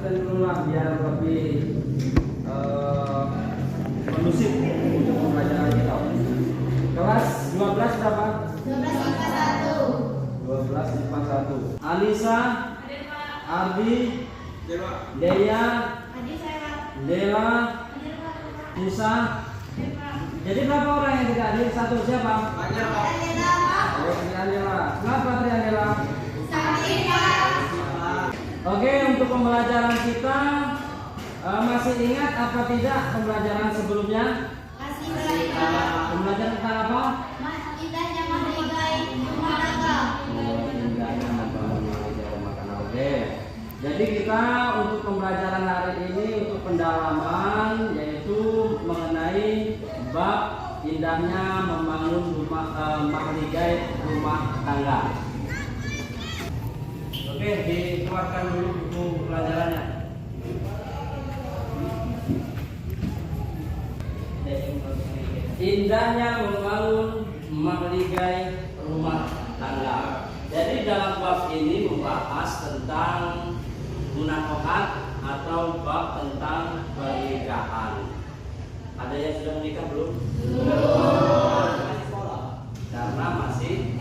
absen dulu lah biar lebih kondusif untuk pembelajaran kita. Kelas 12 berapa? 12 IPA 1. 12 IPA 1. Alisa, Hadir Pak. Ardi, Dewa, Dea, Hadir saya. Dela, Hadir Pak. Musa. Hadir Pak. Jadi berapa orang yang tidak hadir? Satu siapa? banyak Pak. Adela Pak. Oh, Triandela. Kenapa Triandela? Sakit Pak. Oke, untuk pembelajaran kita masih ingat apa tidak pembelajaran sebelumnya? Kasih mereka. Pembelajaran tentang apa? Indahnya menghargai rumah tangga. Indahnya membangun manusia rumah tangga. Oke. Jadi kita untuk pembelajaran hari ini untuk pendalaman yaitu mengenai bab indahnya membangun rumah mahligai rumah tangga. Oke, dikeluarkan dulu buku pelajarannya. Indahnya membangun mahligai rumah tangga. Jadi dalam bab ini membahas tentang munakohat atau bab tentang pernikahan. Ada yang sudah menikah belum? Karena masih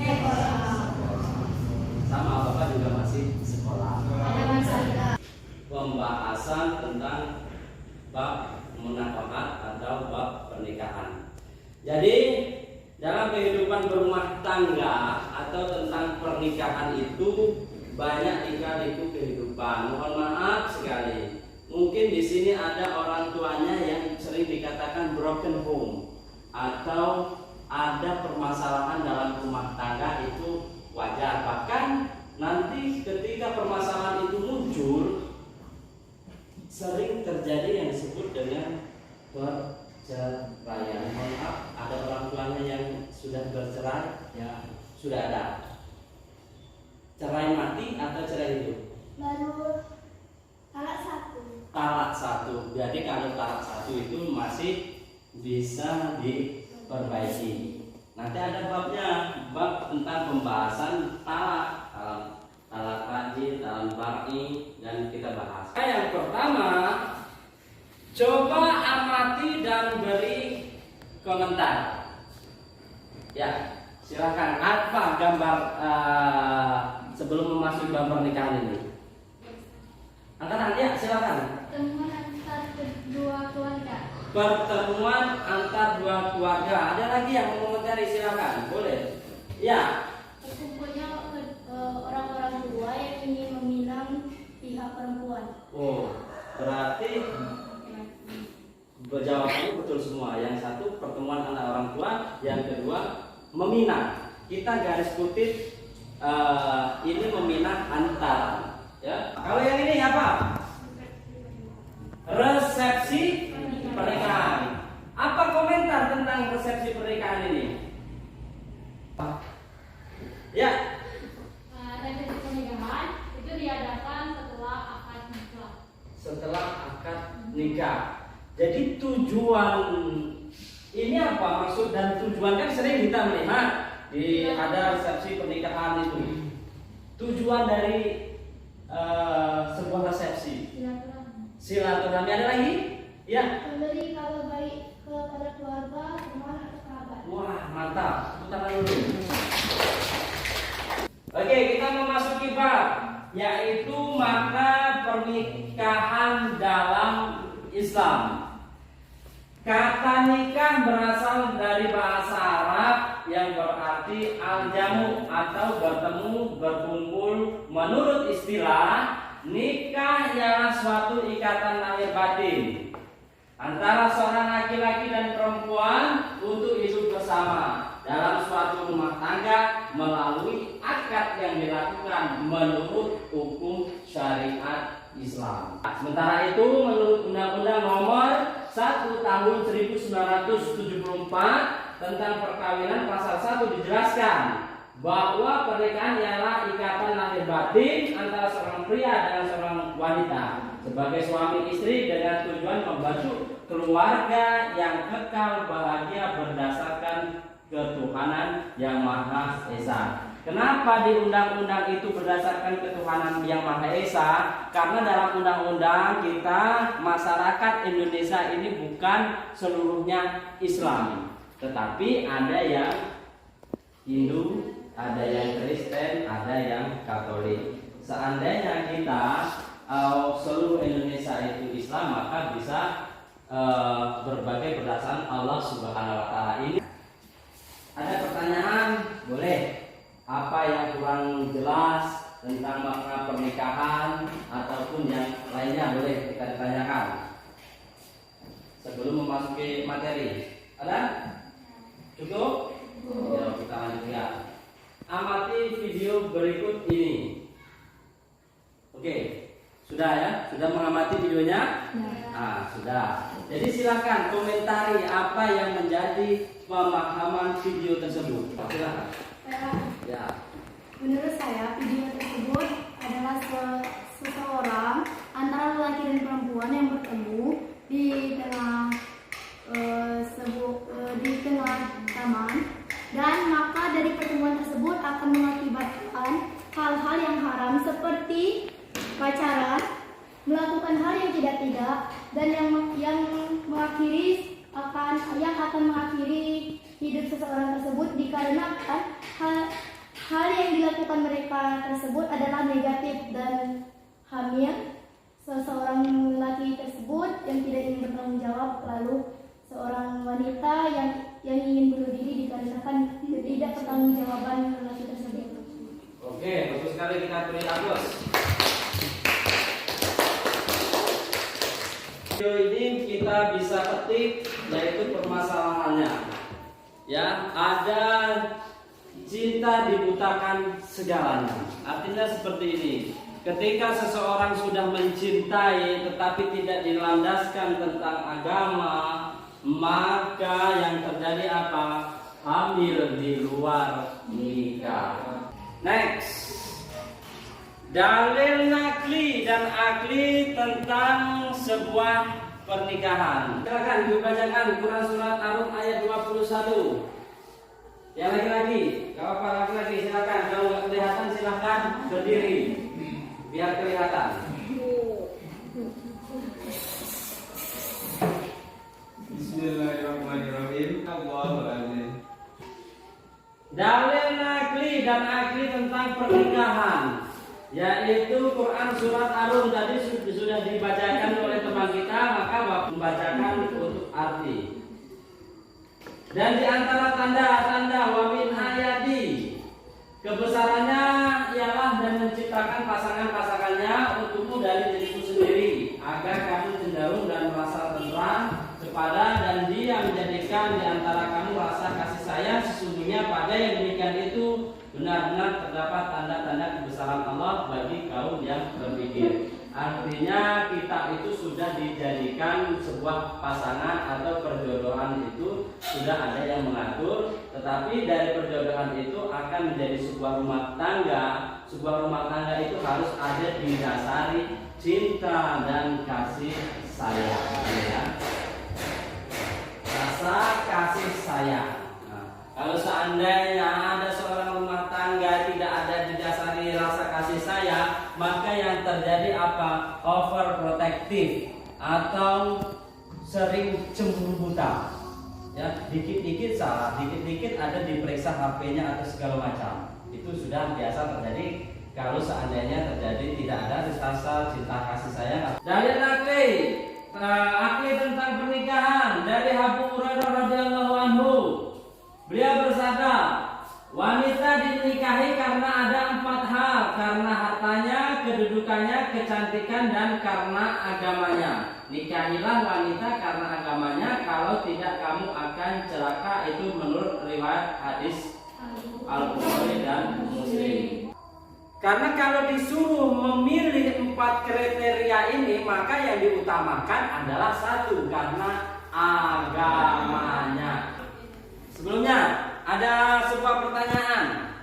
sama bapak juga masih sekolah. Pembahasan tentang bab munakohat atau bab pernikahan. Jadi dalam kehidupan berumah tangga atau tentang pernikahan itu banyak lika-liku kehidupan. Mohon maaf sekali. Mungkin di sini ada orang tuanya yang sering dikatakan broken home atau ada permasalahan dalam rumah tangga itu wajar. Bahkan nanti ketika permasalahan itu muncul sering terjadi yang disebut dengan perceraian. Mohon maaf, ada orang tuanya yang sudah bercerai, ya sudah ada. Cerai mati atau cerai hidup? Baru talak 1. Talak 1. Jadi kalau talak 1 itu masih bisa diperbaiki. Nanti ada babnya, bab tentang pembahasan talak, talak rajin, talak bari, dan kita bahas. Yang pertama, coba amati dan beri komentar. Ya, silakan. Apa gambar sebelum memasuki bab pernikahan ini? Angkatan ya, silakan. Pertemuan antar kedua keluarga. Pertemuan antar dua keluarga. Ada lagi yang mau komentari, silakan. Boleh. Ya. Berkumpulnya orang-orang tua yang ingin meminang pihak perempuan. Oh, berarti jawabannya betul semua. Yang satu pertemuan anak orang tua, yang kedua meminang. Kita garis kutip ini meminang antar. Ya. Kalau yang ini apa? Resepsi pernikahan. Apa komentar tentang resepsi pernikahan ini? Ya. Resepsi pernikahan itu diadakan setelah akad nikah. Setelah akad nikah. Jadi tujuan ini apa maksud dan tujuan kan sering kita melihat di ada resepsi pernikahan itu. Tujuan dari sebuah resepsi silaturahmi. Ada lagi? Ya. Memberi kabar baik kepada keluarga, teman atau kerabat. Wah, mantap. Tepuk tangan dulu. Oke, kita memasuki bab yaitu makna pernikahan dalam Islam. Kata nikah berasal dari bahasa Arab yang berarti al-jamu atau bertemu, berkumpul. Menurut istilah, nikah ialah suatu ikatan lahir batin antara seorang laki-laki dan perempuan untuk hidup bersama dalam suatu rumah tangga melalui akad yang dilakukan menurut hukum syariat Islam. Sementara itu menurut Undang-Undang Nomor 1 Tahun 1974 tentang perkawinan pasal 1 dijelaskan bahwa pernikahan ialah ikatan lahir batin antara seorang pria dan seorang wanita sebagai suami istri dengan tujuan membentuk keluarga yang kekal bahagia berdasarkan ketuhanan yang Maha Esa. Kenapa di undang-undang itu berdasarkan ketuhanan yang Maha Esa? Karena dalam undang-undang kita, masyarakat Indonesia ini bukan seluruhnya Islam, tetapi ada yang Hindu, ada yang Kristen, ada yang Katolik. Seandainya kita seluruh Indonesia itu Islam, maka bisa berbagai berdasarkan Allah Subhanahu wa Ta'ala. Ini ada pertanyaan, boleh. Apa yang kurang jelas tentang makna pernikahan ataupun yang lainnya boleh kita ditanyakan sebelum memasuki materi. Ada? Cukup? Ya, kita lanjutkan. Amati video berikut ini. Oke, sudah ya? Sudah mengamati videonya? Sudah. Jadi silakan komentari apa yang menjadi pemahaman video tersebut. Silakan. Ya. Menurut saya video tersebut adalah seseorang antara laki dan perempuan yang bertemu di tengah taman, dan maka dari pertemuan tersebut akan mengakibatkan hal-hal yang haram seperti pacaran, melakukan hal yang tidak, dan yang akan mengakhiri hidup seseorang tersebut dikarenakan hal yang dilakukan mereka tersebut adalah negatif dan hamil seseorang laki tersebut yang tidak ingin bertanggung jawab, lalu seorang wanita yang ingin bunuh diri dikarenakan tidak pertanggungjawaban laki tersebut. Oke, bagus sekali, kita beri aplaus. Video ini kita bisa petik yaitu permasalahannya. Ya, ada cinta dibutakan segalanya. Artinya seperti ini. Ketika seseorang sudah mencintai tetapi tidak dilandaskan tentang agama, maka yang terjadi apa? Hamil di luar nikah. Next. Dalil nakli dan akli tentang sebuah pernikahan. Silakan dibacakan Quran surat Ar-Rum ayat 21. Yang laki-laki, kalau apa laki-laki silakan, kalau nggak kelihatan silakan berdiri biar kelihatan. Bismillahirrahmanirrahim. Allahu a'lam. Dalil nakli dan akli tentang pernikahan, yaitu Quran surat Ar-Rum tadi sudah dibacakan oleh teman kita, maka membacakan untuk arti. Dan di antara tanda-tanda wa min ayati, kebesarannya ialah dan menciptakan pasangan-pasangannya untukmu dari dirimu sendiri, agar kamu cenderung dan merasa tenteram kepada, dan Dia menjadikan di antara kamu rasa kasih sayang. Sesungguhnya pada yang demikian itu benar-benar terdapat tanda-tanda kebesaran Allah bagi kaum yang berpikir. Artinya kita itu sudah dijadikan sebuah pasangan atau perjodohan itu sudah ada yang mengatur, tetapi dari perjodohan itu akan menjadi sebuah rumah tangga. Sebuah rumah tangga itu harus ada didasari cinta dan kasih sayang, ya. Rasa kasih sayang. Kalau seandainya ada seorang rumah tangga tidak ada didasari rasa kasih sayang, maka yang terjadi apa? Overprotective atau sering cemburu buta. Ya, dikit-dikit salah, dikit-dikit ada diperiksa HP-nya atau segala macam. Itu sudah biasa terjadi kalau seandainya terjadi tidak ada rasa cinta kasih sayang. Dalil akli tentang pernikahan dari Abu Hurairah radhiyallahu anhu. Beliau bersabda, wanita dinikahi karena ada 4 hal: karena hartanya, kedudukannya, kecantikan, dan karena agamanya. Nikahilah wanita karena agamanya, kalau tidak kamu akan celaka. Itu menurut riwayat hadis Al-Bukhari dan Muslim. Karena kalau disuruh memilih 4 kriteria ini, maka yang diutamakan adalah 1, karena agamanya. Sebelumnya ada sebuah pertanyaan.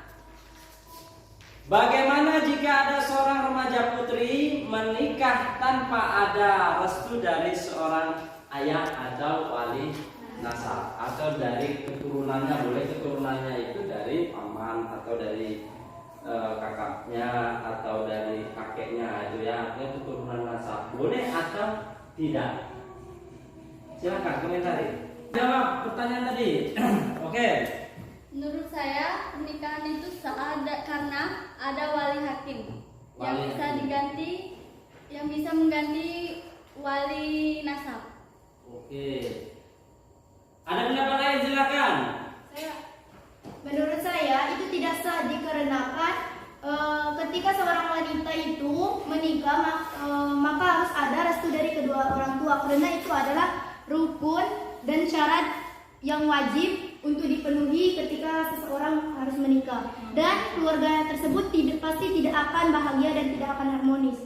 Bagaimana jika ada seorang remaja putri menikah tanpa ada restu dari seorang ayah atau wali nasab atau dari keturunannya, boleh keturunannya itu dari paman atau dari kakaknya atau dari kakeknya, itu ya, artinya keturunan nasab, boleh atau tidak? Silakan komentari. Jawab pertanyaan tadi. Oke. Menurut saya pernikahan itu sah karena ada wali hakim yang Wali bisa hakim. diganti, yang bisa mengganti wali nasab. Oke. Ada pendapat lain, silakan. Menurut saya itu tidak sah dikarenakan ketika seorang wanita itu menikah maka harus ada restu dari kedua orang tua, karena itu adalah rukun dan syarat yang wajib untuk dipenuhi ketika seseorang harus menikah, dan keluarga tersebut pasti tidak akan bahagia dan tidak akan harmonis.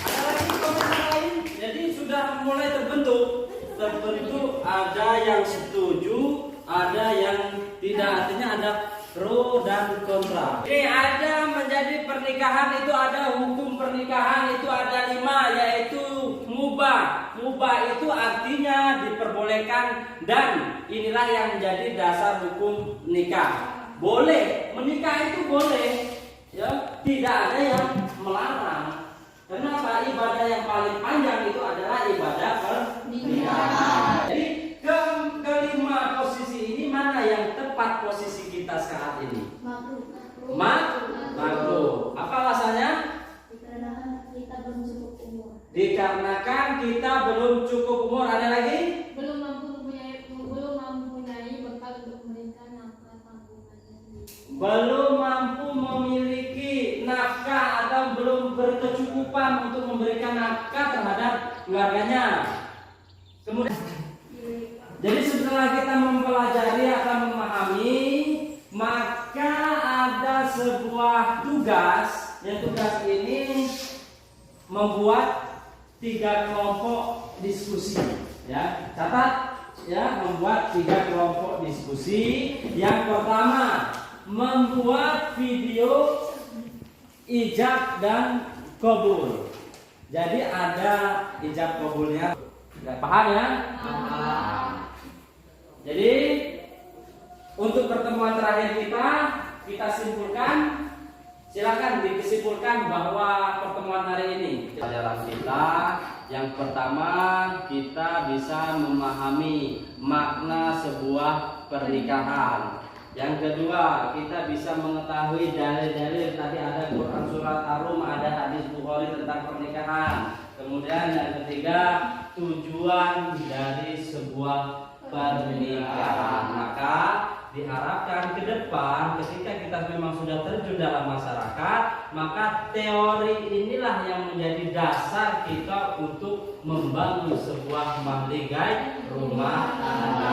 Ada lagi komentar lain? Jadi sudah mulai terbentuk ada yang setuju, ada yang tidak, artinya ada pro dan kontra. Ini ada menjadi pernikahan itu ada hukum pernikahan itu ada 5, yaitu mubah. Mubah itu artinya diperbolehkan, dan inilah yang menjadi dasar hukum nikah. Boleh, menikah itu boleh, ya, tidak ada yang melarang. Kenapa? Ibadah yang paling panjang itu adalah ibadah pernikahan. Jadi kelima posisi ini mana yang tepat posisi kita saat ini? Makruh. Apa alasannya? Dikarenakan kita belum cukup umur. Dikarenakan kita belum cukup umur. Ada lagi? Belum mampu mempunyai bekal untuk mereka nafkah tanggungannya sendiri. Belum mampu memiliki nafkah atau belum berkecukupan untuk memberikan nafkah terhadap keluarganya. Kemudian, jadi setelah kita mempelajari atau memahami, maka ada sebuah tugas, yang tugas ini membuat 3 kelompok diskusi. Ya, catat ya, membuat 3 kelompok diskusi. Yang pertama, membuat video ijab dan qabul. Jadi ada ijab qabulnya. Sudah paham ya? Jadi untuk pertemuan terakhir kita simpulkan. Silakan disimpulkan bahwa pertemuan hari ini pelajaran kita yang pertama, kita bisa memahami makna sebuah pernikahan. Yang kedua, kita bisa mengetahui dalil-dalil, tadi ada Quran surat Ar-Rum, ada hadis Bukhari tentang pernikahan. Kemudian yang ketiga, tujuan dari sebuah pernikahan. Maka diharapkan ke depan ketika kita memang sudah terjun dalam masyarakat, maka teori inilah yang menjadi dasar kita untuk membangun sebuah mahligai rumah tangga.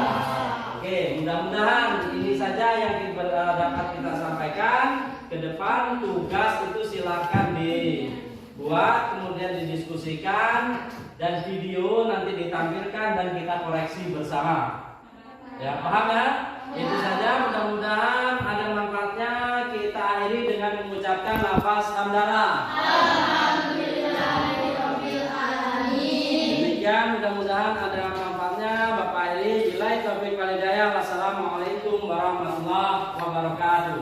Oke, mudah-mudahan ini saja yang dapat kita sampaikan. Ke depan tugas itu silakan dibuat, kemudian didiskusikan, dan video nanti ditampilkan dan kita koreksi bersama. Ya, paham ya? Itu saja, mudah-mudahan ada manfaatnya. Kita akhiri dengan mengucapkan lafaz hamdalah. Demikian, mudah-mudahan ada manfaatnya. Bapak akhiri, billahi taufiq wal hidayah. Wassalamualaikum warahmatullahi wabarakatuh.